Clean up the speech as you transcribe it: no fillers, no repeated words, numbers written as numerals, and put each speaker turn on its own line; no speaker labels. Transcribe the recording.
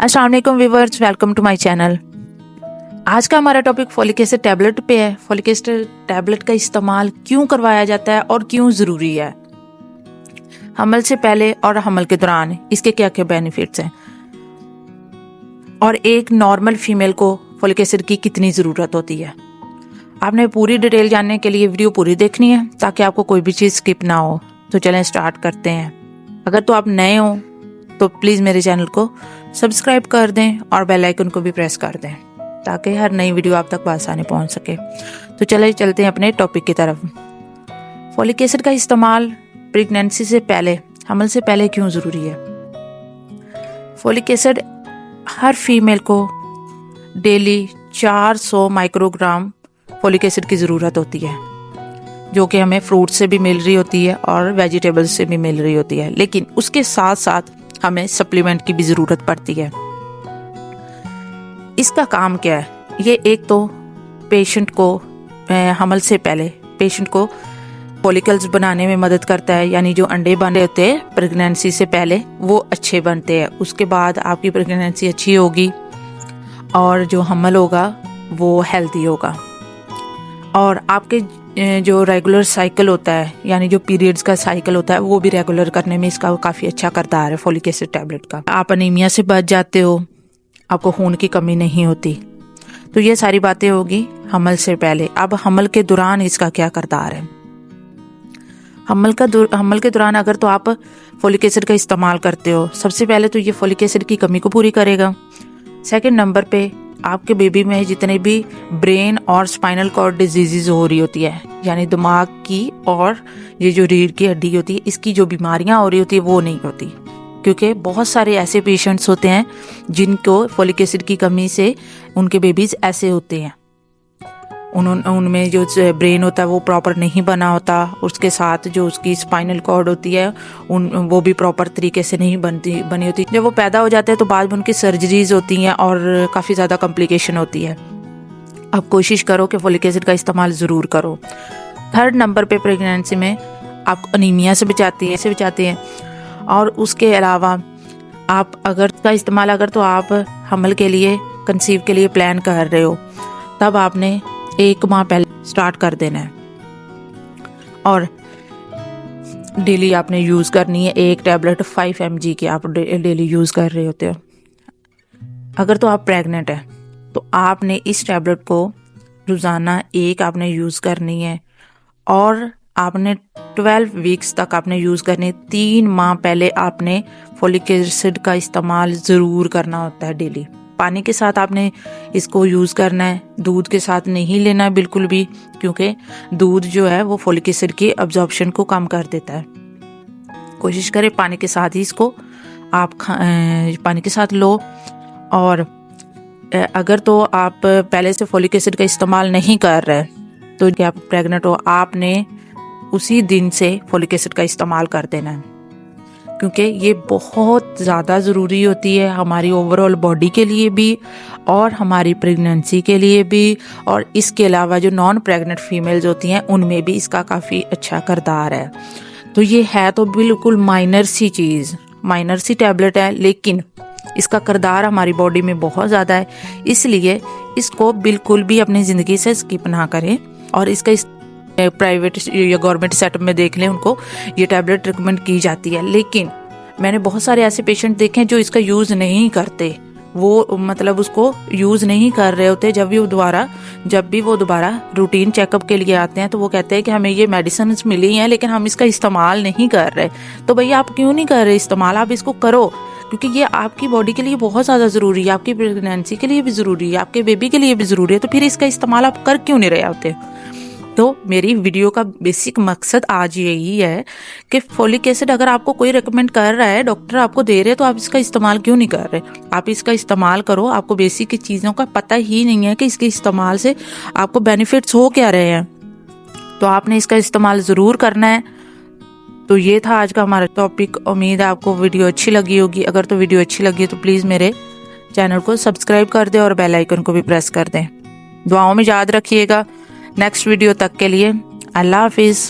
अस्सलाम वालेकुम viewers, welcome to my channel. आज का हमारा टॉपिक फॉलिक एसिड टैबलेट पे है। फॉलिक एसिड टैबलेट का इस्तेमाल क्यों करवाया जाता है और क्यों ज़रूरी है, हमल से पहले और हमल के दौरान इसके क्या क्या बेनिफिट्स हैं, और एक नॉर्मल फीमेल को फॉलिक एसिड की कितनी ज़रूरत होती है। आपने पूरी डिटेल जानने के लिए वीडियो पूरी देखनी है ताकि आपको कोई भी चीज़ स्किप ना हो। तो चलें स्टार्ट करते हैं। अगर तो आप नए हो तो प्लीज़ मेरे चैनल को सब्सक्राइब कर दें और बेल आइकन को भी प्रेस कर दें ताकि हर नई वीडियो आप तक आसानी पहुंच सके। तो चलिए चलते हैं अपने टॉपिक की तरफ। फॉलिक एसिड का इस्तेमाल प्रेगनेंसी से पहले, हमल से पहले क्यों ज़रूरी है। फॉलिक एसिड हर फीमेल को डेली 400 माइक्रोग्राम फॉलिक एसिड की ज़रूरत होती है, जो कि हमें फ्रूट से भी मिल रही होती है और वेजिटेबल्स से भी मिल रही होती है। लेकिन उसके साथ साथ हमें सप्लीमेंट की भी ज़रूरत पड़ती है। इसका काम क्या है? ये एक तो पेशेंट को हमल से पहले पेशेंट को फॉलिकल्स बनाने में मदद करता है, यानी जो अंडे बने होते हैं प्रेगनेंसी से पहले वो अच्छे बनते हैं। उसके बाद आपकी प्रेगनेंसी अच्छी होगी और जो हमल होगा वो हेल्दी होगा। और आपके जो रेगुलर साइकिल होता है, यानी जो पीरियड्स का साइकिल होता है, वो भी रेगुलर करने में इसका काफ़ी अच्छा किरदार है फॉलिक एसिड टैबलेट का। आप अनीमिया से बच जाते हो, आपको खून की कमी नहीं होती। तो ये सारी बातें होगी हमल से पहले। अब हमल के दौरान इसका क्या किरदार है। हमल के दौरान अगर तो आप फॉलिक एसिड का इस्तेमाल करते हो, सबसे पहले तो ये फॉलिक एसिड की कमी को पूरी करेगा। सेकंड नंबर पे आपके बेबी में जितने भी ब्रेन और स्पाइनल कॉर्ड डिजीजेज हो रही होती है, यानी दिमाग की और ये जो रीढ़ की हड्डी होती है, इसकी जो बीमारियां हो रही होती है वो नहीं होती। क्योंकि बहुत सारे ऐसे पेशेंट्स होते हैं जिनको फॉलिक एसिड की कमी से उनके बेबीज ऐसे होते हैं, उनमें जो ब्रेन होता है वो प्रॉपर नहीं बना होता, उसके साथ जो उसकी स्पाइनल कॉर्ड होती है वो भी प्रॉपर तरीके से नहीं बनी होती। जब वो पैदा हो जाते हैं तो बाद में उनकी सर्जरीज होती हैं और काफ़ी ज़्यादा कॉम्प्लिकेशन होती है। अब कोशिश करो कि फॉलिक एसिड का इस्तेमाल ज़रूर करो। थर्ड नंबर पे प्रेगनेंसी में आप अनीमिया से बचाते हैं। और उसके अलावा आप अगर का इस्तेमाल अगर तो आप हमल के लिए, कंसीव के लिए प्लान कर रहे हो, तब आपने 1 माह पहले स्टार्ट कर देना है और डेली आपने यूज़ करनी है। एक टैबलेट 5 mg की आप डेली यूज़ कर रहे होते हो। अगर तो आप प्रेग्नेंट है तो आपने इस टैबलेट को रोज़ाना आपने यूज़ करनी है और आपने 12 वीक्स तक आपने यूज़ करनी। 3 माह पहले आपने फॉलिक एसिड का इस्तेमाल ज़रूर करना होता है डेली। पानी के साथ आपने इसको यूज़ करना है, दूध के साथ नहीं लेना है बिल्कुल भी, क्योंकि दूध जो है वो फॉलिक एसिड की अब्जॉर्प्शन को कम कर देता है। कोशिश करें पानी के साथ ही इसको आप पानी के साथ लो। और अगर तो आप पहले से फॉलिक एसिड का इस्तेमाल नहीं कर रहे तो क्या आप प्रेग्नेंट हो, आपने उसी दिन से फॉलिक एसिड का इस्तेमाल कर देना है, क्योंकि ये बहुत ज़्यादा ज़रूरी होती है हमारी ओवरऑल बॉडी के लिए भी और हमारी प्रेगनेंसी के लिए भी। और इसके अलावा जो नॉन प्रेग्नेंट फीमेल्स होती हैं उनमें भी इसका काफ़ी अच्छा किरदार है। तो ये है तो बिल्कुल माइनर सी चीज़, माइनर सी टैबलेट है, लेकिन इसका किरदार हमारी बॉडी में बहुत ज़्यादा है। इसलिए इसको बिल्कुल भी अपनी ज़िंदगी से स्किप ना करें। और इसका प्राइवेट या गवर्नमेंट सेटअप में देख लें, उनको ये टैबलेट रिकमेंड की जाती है। लेकिन मैंने बहुत सारे ऐसे पेशेंट देखे हैं जो इसका यूज़ नहीं करते, वो मतलब उसको यूज़ नहीं कर रहे होते। जब भी वो दोबारा रूटीन चेकअप के लिए आते हैं तो वो कहते हैं कि हमें ये मेडिसिन मिली हैं लेकिन हम इसका इस्तेमाल नहीं कर रहे। तो भैया आप क्यों नहीं कर रहे इस्तेमाल? आप इसको करो, क्योंकि ये आपकी बॉडी के लिए बहुत ज़्यादा ज़रूरी है, आपकी प्रेगनेंसी के लिए भी ज़रूरी है, आपके बेबी के लिए भी ज़रूरी है। तो फिर इसका इस्तेमाल आप कर क्यों नहीं रहे होते? तो मेरी वीडियो का बेसिक मकसद आज यही है कि फॉलिक एसिड अगर आपको कोई रेकमेंड कर रहा है, डॉक्टर आपको दे रहे हैं, तो आप इसका इस्तेमाल क्यों नहीं कर रहे? आप इसका इस्तेमाल करो। आपको बेसिक चीज़ों का पता ही नहीं है कि इसके इस्तेमाल से आपको बेनिफिट्स हो क्या रहे हैं, तो आपने इसका इस्तेमाल ज़रूर करना है। तो ये था आज का हमारा टॉपिक। उम्मीद है आपको वीडियो अच्छी लगी होगी। अगर तो वीडियो अच्छी लगी तो प्लीज़ मेरे चैनल को सब्सक्राइब कर दें और बेल आइकन को भी प्रेस कर दें। दुआओं में याद रखिएगा। नेक्स्ट वीडियो तक के लिए अल्लाह हाफिज़।